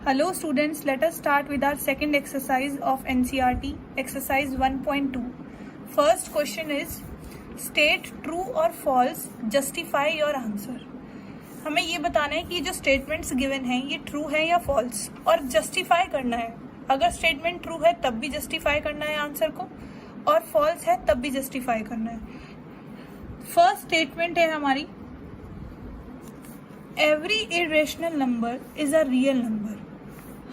Hello students, let us start with our second exercise of NCERT, exercise 1.2. First question is, state true or false, justify your answer. हमें ये बताना है कि जो statements given हैं ये ट्रू है या फॉल्स, और जस्टिफाई करना है. अगर स्टेटमेंट ट्रू है तब भी जस्टिफाई करना है आंसर को, और फॉल्स है तब भी जस्टिफाई करना है. फर्स्ट स्टेटमेंट है हमारी, every irrational number is a real number.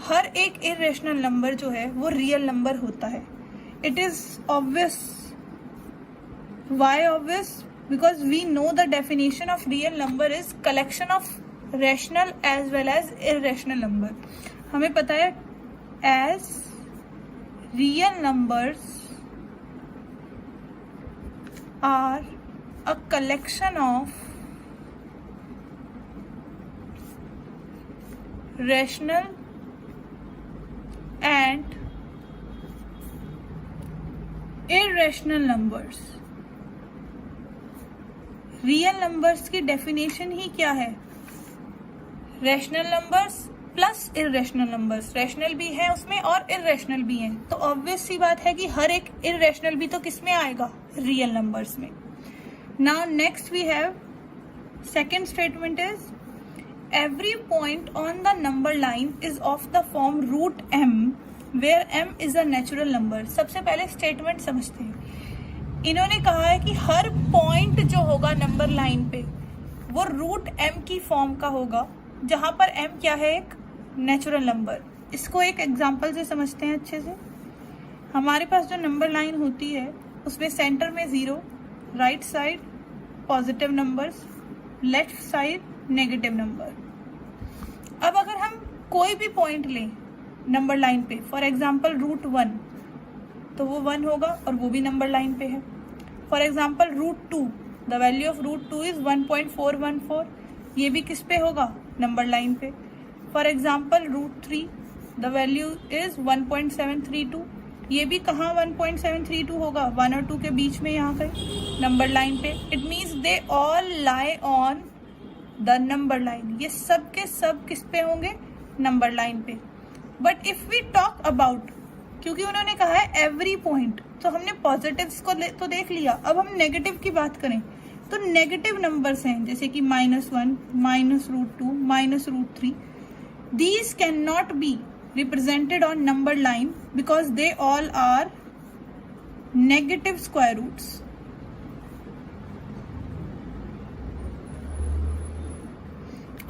हर एक इरेशनल नंबर जो है वो रियल नंबर होता है. It is obvious. Why obvious? Because we know the definition of real number is collection of rational as well as irrational number. हमें पता है as real numbers are a collection of rational and irrational numbers. Real numbers की definition ही क्या है? Rational numbers plus irrational numbers. Rational भी है उसमें और इरेशनल भी है, तो ऑब्वियस सी बात है कि हर एक इरेशनल भी तो किस में आएगा? रियल नंबर्स में. Now next we have second statement is, every point on the number line is of the form root m where m is a natural number. सबसे पहले स्टेटमेंट समझते हैं. इन्होंने कहा है कि हर पॉइंट जो होगा नंबर लाइन पे वो रूट m की फॉर्म का होगा, जहां पर m क्या है? एक नेचुरल नंबर. इसको एक एग्जांपल से समझते हैं अच्छे से. हमारे पास जो नंबर लाइन होती है उसमें सेंटर में 0, right side positive numbers, left side negative number. अब अगर हम कोई भी पॉइंट लें नंबर लाइन पे, फॉर एग्जाम्पल रूट 1, तो वो 1 होगा और वो भी नंबर लाइन पे है. For example root 2, the value of root 2 is 1.414, ये भी किस पे होगा? नंबर लाइन पे. For example root 3, the value is 1.732, ये भी कहाँ 1.732 होगा? 1 और 2 के बीच में, यहाँ पे नंबर लाइन पे. It means they all lie on the number line. ये सब के सब किस पे होंगे? नंबर लाइन पे. But if we talk about, क्योंकि उन्होंने कहा है एवरी पॉइंट, तो हमने पॉजिटिव्स को तो देख लिया. अब हम नेगेटिव की बात करें तो नेगेटिव नंबर्स हैं जैसे कि -1, -√2, -√3. These can not be represented on number line because they all are negative square roots.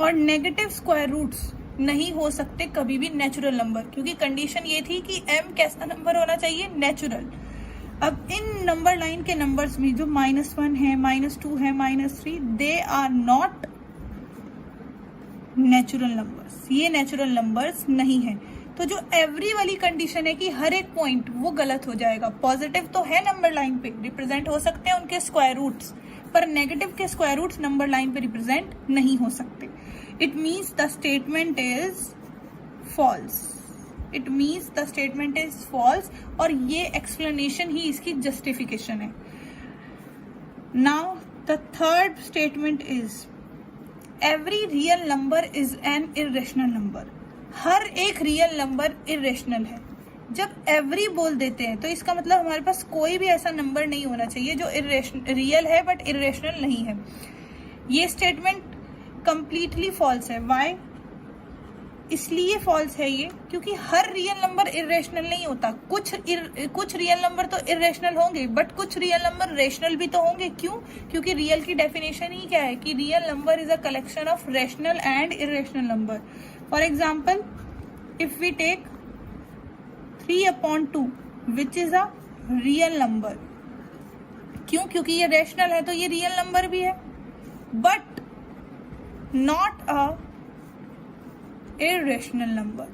और नेगेटिव स्क्वायर रूट्स नहीं हो सकते कभी भी नेचुरल नंबर, क्योंकि कंडीशन ये थी कि m कैसा नंबर होना चाहिए? नेचुरल. अब इन नंबर लाइन के नंबर्स में जो -1 है, -2 है, -3, they are not natural numbers. ये नेचुरल नंबर्स नहीं है. तो जो एवरी वाली कंडीशन है कि हर एक पॉइंट, वो गलत हो जाएगा. पॉजिटिव तो है नंबर लाइन पे, रिप्रेजेंट हो सकते हैं उनके स्क्वायर रूट्स, पर नेगेटिव के स्क्वायर रूट्स नंबर लाइन पे रिप्रेजेंट नहीं हो सकते. It means the statement is false. It means the statement is false, और ये एक्सप्लेनेशन ही इसकी जस्टिफिकेशन है. Now the third statement is, every real number is an irrational number. हर एक रियल नंबर इरेशनल है. जब एवरी बोल देते हैं तो इसका मतलब हमारे पास कोई भी ऐसा नंबर नहीं होना चाहिए जो रियल है बट इरेशनल नहीं है. ये स्टेटमेंट कंप्लीटली फॉल्स है. व्हाई? इसलिए फॉल्स है ये क्योंकि हर रियल नंबर इरेशनल नहीं होता. कुछ रियल नंबर तो इरेशनल होंगे, बट कुछ रियल नंबर रेशनल भी तो होंगे. क्यों? क्योंकि रियल की डेफिनेशन ही क्या है कि real number is a collection of rational and irrational number. For example, if we take 3/2 which is a real number. क्यों? क्योंकि ये रैशनल है तो ये रियल नंबर भी है, but not a irrational number.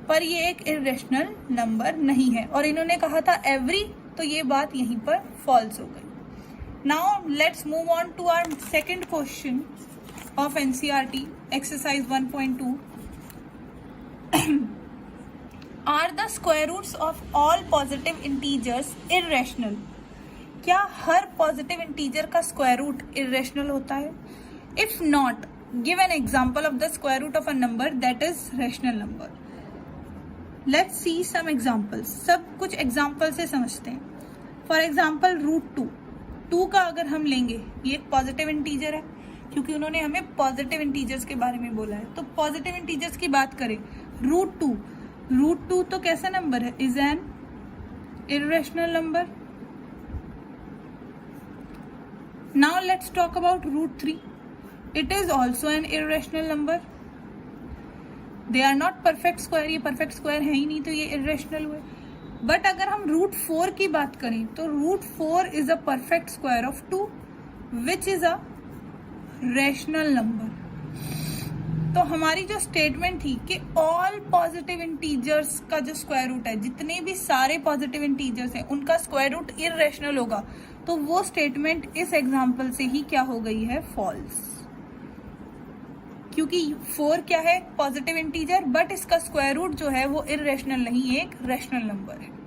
पर ये एक इरेशनल नंबर नहीं है. और इन्होंने कहा था एवरी, तो ये बात यहीं पर फॉल्स हो गई. Now let's move on to our second question of NCERT exercise 1.2. Are the square roots of all positive integers irrational? क्या हर पॉजिटिव इंटीजर का स्क्वायर रूट इरेशनल होता है? If not, give an example of the square root of a number that is rational number. Let's see some examples, सब कुछ example से समझते हैं। फॉर एग्जाम्पल √2 का अगर हम लेंगे, ये एक पॉजिटिव इंटीजर है क्योंकि उन्होंने हमें पॉजिटिव इंटीजर्स के बारे में बोला है, तो पॉजिटिव इंटीजर्स की बात करें, √2 तो कैसा नंबर है, is an irrational number. Now let's talk about √3, it is also an irrational number. They are not perfect square, ये परफेक्ट स्क्वायर है ही नहीं तो ये इर्रेशनल हुए। बट अगर हम √4 की बात करें तो √4 is a perfect square of 2 which is a rational number. तो हमारी जो स्टेटमेंट थी कि ऑल पॉजिटिव इंटीजर्स का जो स्क्वायर रूट है, जितने भी सारे पॉजिटिव इंटीजर्स हैं उनका स्क्वायर रूट इर्रेशनल होगा, तो वो स्टेटमेंट इस एग्जांपल से ही क्या हो गई है, फॉल्स। क्योंकि 4 क्या है, पॉजिटिव इंटीजर, बट इसका स्क्वायर रूट जो है वो इर्रेशनल नहीं, एक रैशनल नंबर है।